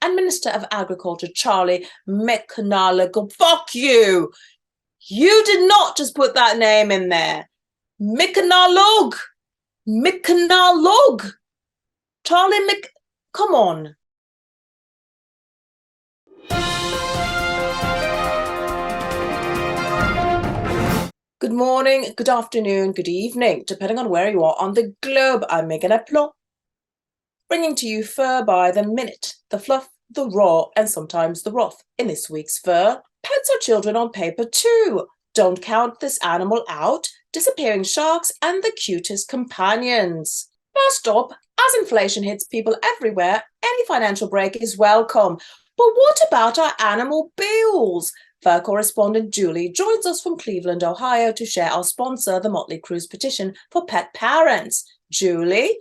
and Minister of Agriculture Charlie McConnell. Fuck you! You did not just put that name in there. McConnell. Charlie Come on. Good morning, good afternoon, good evening, depending on where you are on the globe. I'm Meganne, bringing to you fur by the minute, the fluff, the raw, and sometimes the rough. In this week's fur, pets are children on paper too. Don't count this animal out. Disappearing sharks and the cutest companions. First up, as inflation hits people everywhere, any financial break is welcome. But what about our animal bills? FRR Correspondent Julie joins us from Cleveland, Ohio to share our sponsor, the Muttly Crew's petition for pet parents. Julie?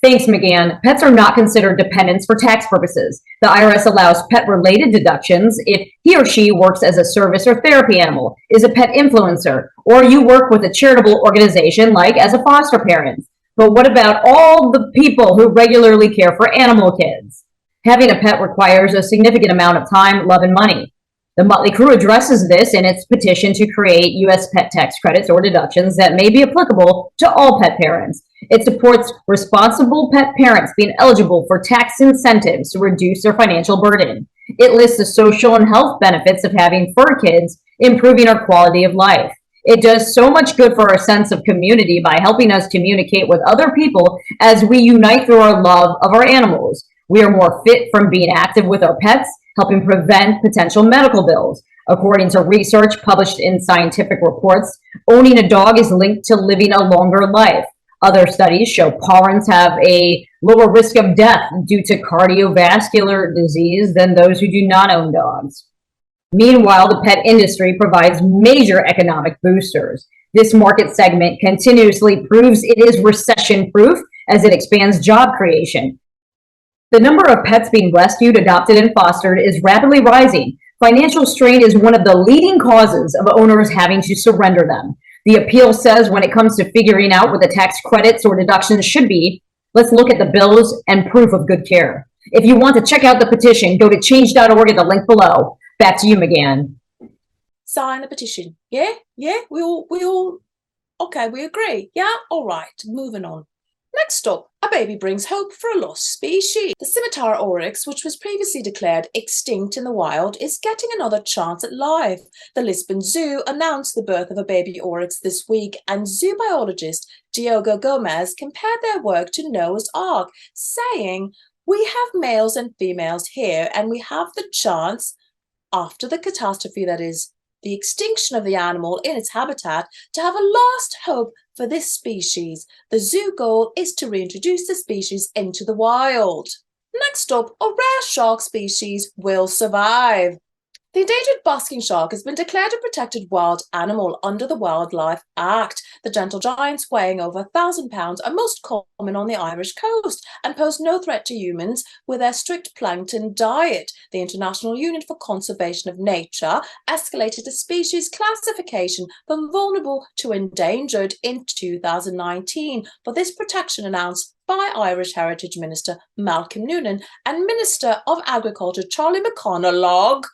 Thanks, Meganne. Pets are not considered dependents for tax purposes. The IRS allows pet-related deductions if he or she works as a service or therapy animal, is a pet influencer, or you work with a charitable organization like as a foster parent. But what about all the people who regularly care for animal kids? Having a pet requires a significant amount of time, love, and money. The Muttly Crew addresses this in its petition to create U.S. pet tax credits or deductions that may be applicable to all pet parents. It supports responsible pet parents being eligible for tax incentives to reduce their financial burden. It lists the social and health benefits of having fur kids, improving our quality of life. It does so much good for our sense of community by helping us communicate with other people as we unite through our love of our animals. We are more fit from being active with our pets, helping prevent potential medical bills. According to research published in scientific reports, owning a dog is linked to living a longer life. Other studies show parents have a lower risk of death due to cardiovascular disease than those who do not own dogs. Meanwhile, the pet industry provides major economic boosters. This market segment continuously proves it is recession-proof as it expands job creation. The number of pets being rescued, adopted, and fostered is rapidly rising. Financial strain is one of the leading causes of owners having to surrender them. The appeal says when it comes to figuring out what the tax credits or deductions should be, let's look at the bills and proof of good care. If you want to check out the petition, go to change.org at the link below. Back to you, Meganne. Sign the petition. Yeah? We all, okay, we agree. Yeah? All right, moving on. Next up, a baby brings hope for a lost species. The scimitar oryx, which was previously declared extinct in the wild, is getting another chance at life. The Lisbon Zoo announced the birth of a baby oryx this week, and zoo biologist Diogo Gomez compared their work to Noah's Ark, saying, "We have males and females here, and we have the chance, after the catastrophe that is the extinction of the animal in its habitat, to have a last hope for this species. The zoo goal is to reintroduce the species into the wild." Next up, a rare shark species will survive. The endangered basking shark has been declared a protected wild animal under the Wildlife Act. The gentle giants, weighing over 1,000 pounds, are most common on the Irish coast and pose no threat to humans with their strict plankton diet. The International Union for Conservation of Nature escalated the species classification from vulnerable to endangered in 2019 for this protection announced by Irish Heritage Minister Malcolm Noonan and Minister of Agriculture Charlie McConnell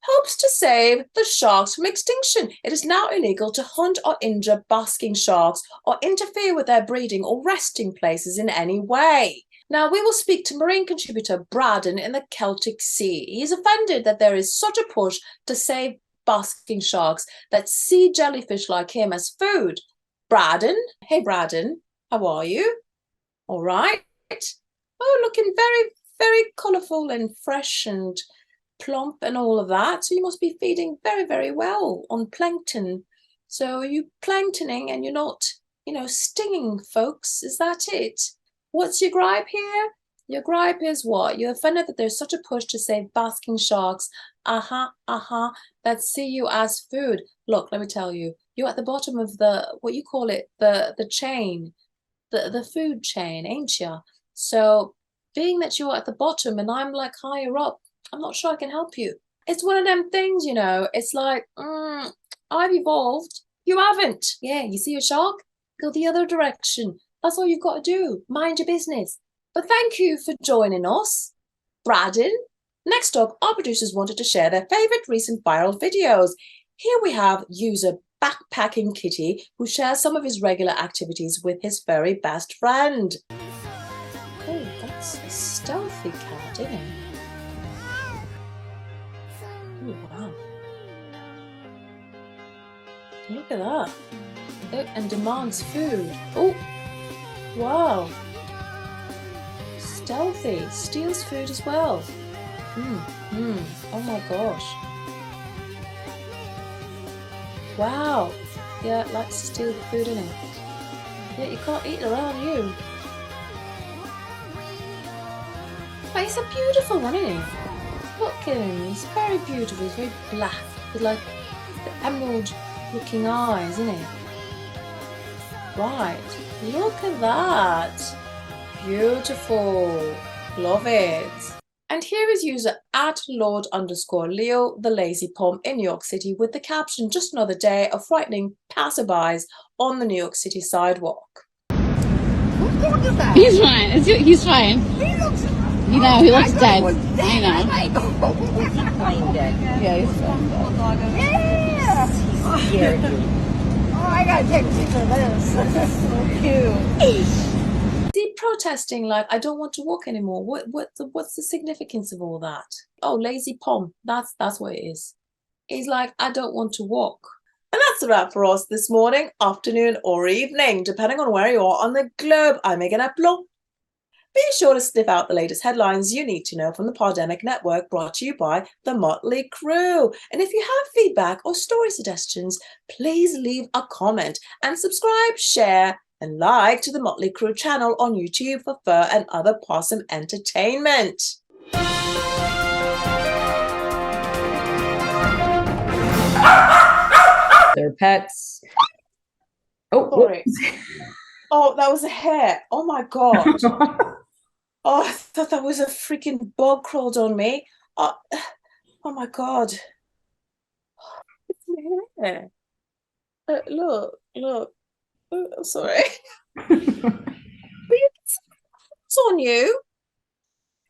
hopes to save the sharks from extinction. It is now illegal to hunt or injure basking sharks or interfere with their breeding or resting places in any way. Now, we will speak to marine contributor Braden in the Celtic Sea. He's offended that there is such a push to save basking sharks that see jellyfish like him as food. Braden? Hey, Braden. How are you? All right. Oh, looking very, very colourful and fresh and plump and all of that. So you must be feeding very, very well on plankton. So are you planktoning and you're not, stinging folks? Is that it? What's your gripe here? Your gripe is what? You're offended that there's such a push to save basking sharks. That see you as food. Look, let me tell you, you're at the bottom of the, what you call it, the chain, the food chain, ain't you? So being that you're at the bottom and I'm like higher up, I'm not sure I can help you. It's one of them things, it's like, I've evolved. You haven't. Yeah, you see a shark? Go the other direction. That's all you've got to do. Mind your business. But thank you for joining us, Braden. Next up, our producers wanted to share their favourite recent viral videos. Here we have user Backpacking Kitty, who shares some of his regular activities with his furry best friend. Oh, that's a stealthy cat, isn't it? Oh, wow. Look at that. Oh, and demands food. Oh, wow. Stealthy. Steals food as well. Oh my gosh. Wow. Yeah, likes to steal the food, innit? Yeah, you can't eat around you. But he's a beautiful one, isn't he? Look at him. He's very beautiful. He's very black with like the emerald looking eyes, isn't he? Right. Look at that. Beautiful. Love it. And here is user @Lord_Leo the Lazy Pom in New York City with the caption, "Just another day of frightening passerbys on the New York City sidewalk." Look at that. He's fine. He's fine. He looks. You know, he looks dead. I know. Plain dead. Yeah, he's fine. Yeah. He's scared you. Oh, I gotta take a picture of this. So cute. The protesting like, I don't want to walk anymore. What's the significance of all that? Oh, lazy pom. That's what it is. He's like, I don't want to walk. And that's a wrap for us this morning, afternoon, or evening, depending on where you are on the globe. I'm Meganne Aplomb. Be sure to sniff out the latest headlines you need to know from the Pandemic Network, brought to you by the Muttly Crew. And if you have feedback or story suggestions, please leave a comment and subscribe, share, and like to the Muttly Crew channel on YouTube for fur and other possum entertainment. Their pets. Oh, Sorry. Oh, that was a hair. Oh my God. Oh, I thought that was a freaking bug crawled on me. Oh my God. It's my hair. Look. Oh, I'm sorry. But it's on you.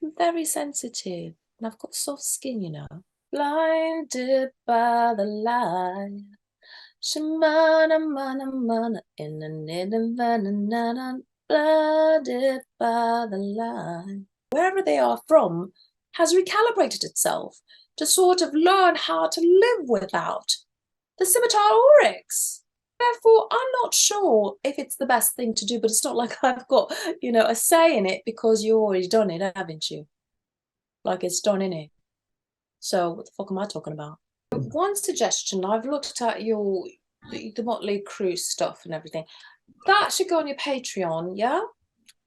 I'm very sensitive. And I've got soft skin, you know. Blinded by the light. Shamana mana mana in a nana blinded by the light. Wherever they are from has recalibrated itself to sort of learn how to live without the scimitar oryx. Therefore, I'm not sure if it's the best thing to do, but it's not like I've got, a say in it because you've already done it, haven't you? Like it's done, innit? So what the fuck am I talking about? One suggestion, I've looked at the Muttly Crew stuff and everything. That should go on your Patreon, yeah?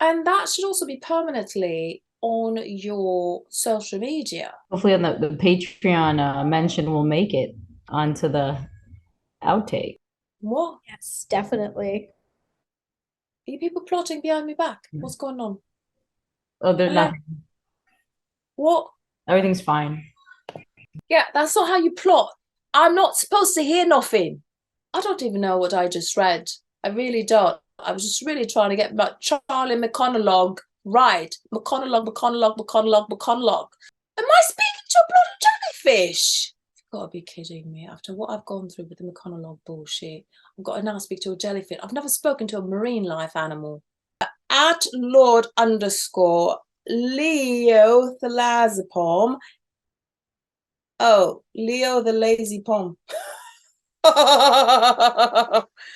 And that should also be permanently on your social media. Hopefully on the Patreon mention will make it onto the outtake. What? Yes, definitely. Are you people plotting behind my back? What's going on? Oh, there's nothing. What? Everything's fine. Yeah, that's not how you plot. I'm not supposed to hear nothing. I don't even know what I just read. I really don't. I was just really trying to get my Charlie McConaughey right. McConaughey. Am I speaking to a bloody jellyfish? You've got to be kidding me. After what I've gone through with the McConaughey bullshit, I've got to now speak to a jellyfish. I've never spoken to a marine life animal. @Lord_Leo the Lazy Pom. Oh, Leo the Lazy Pom.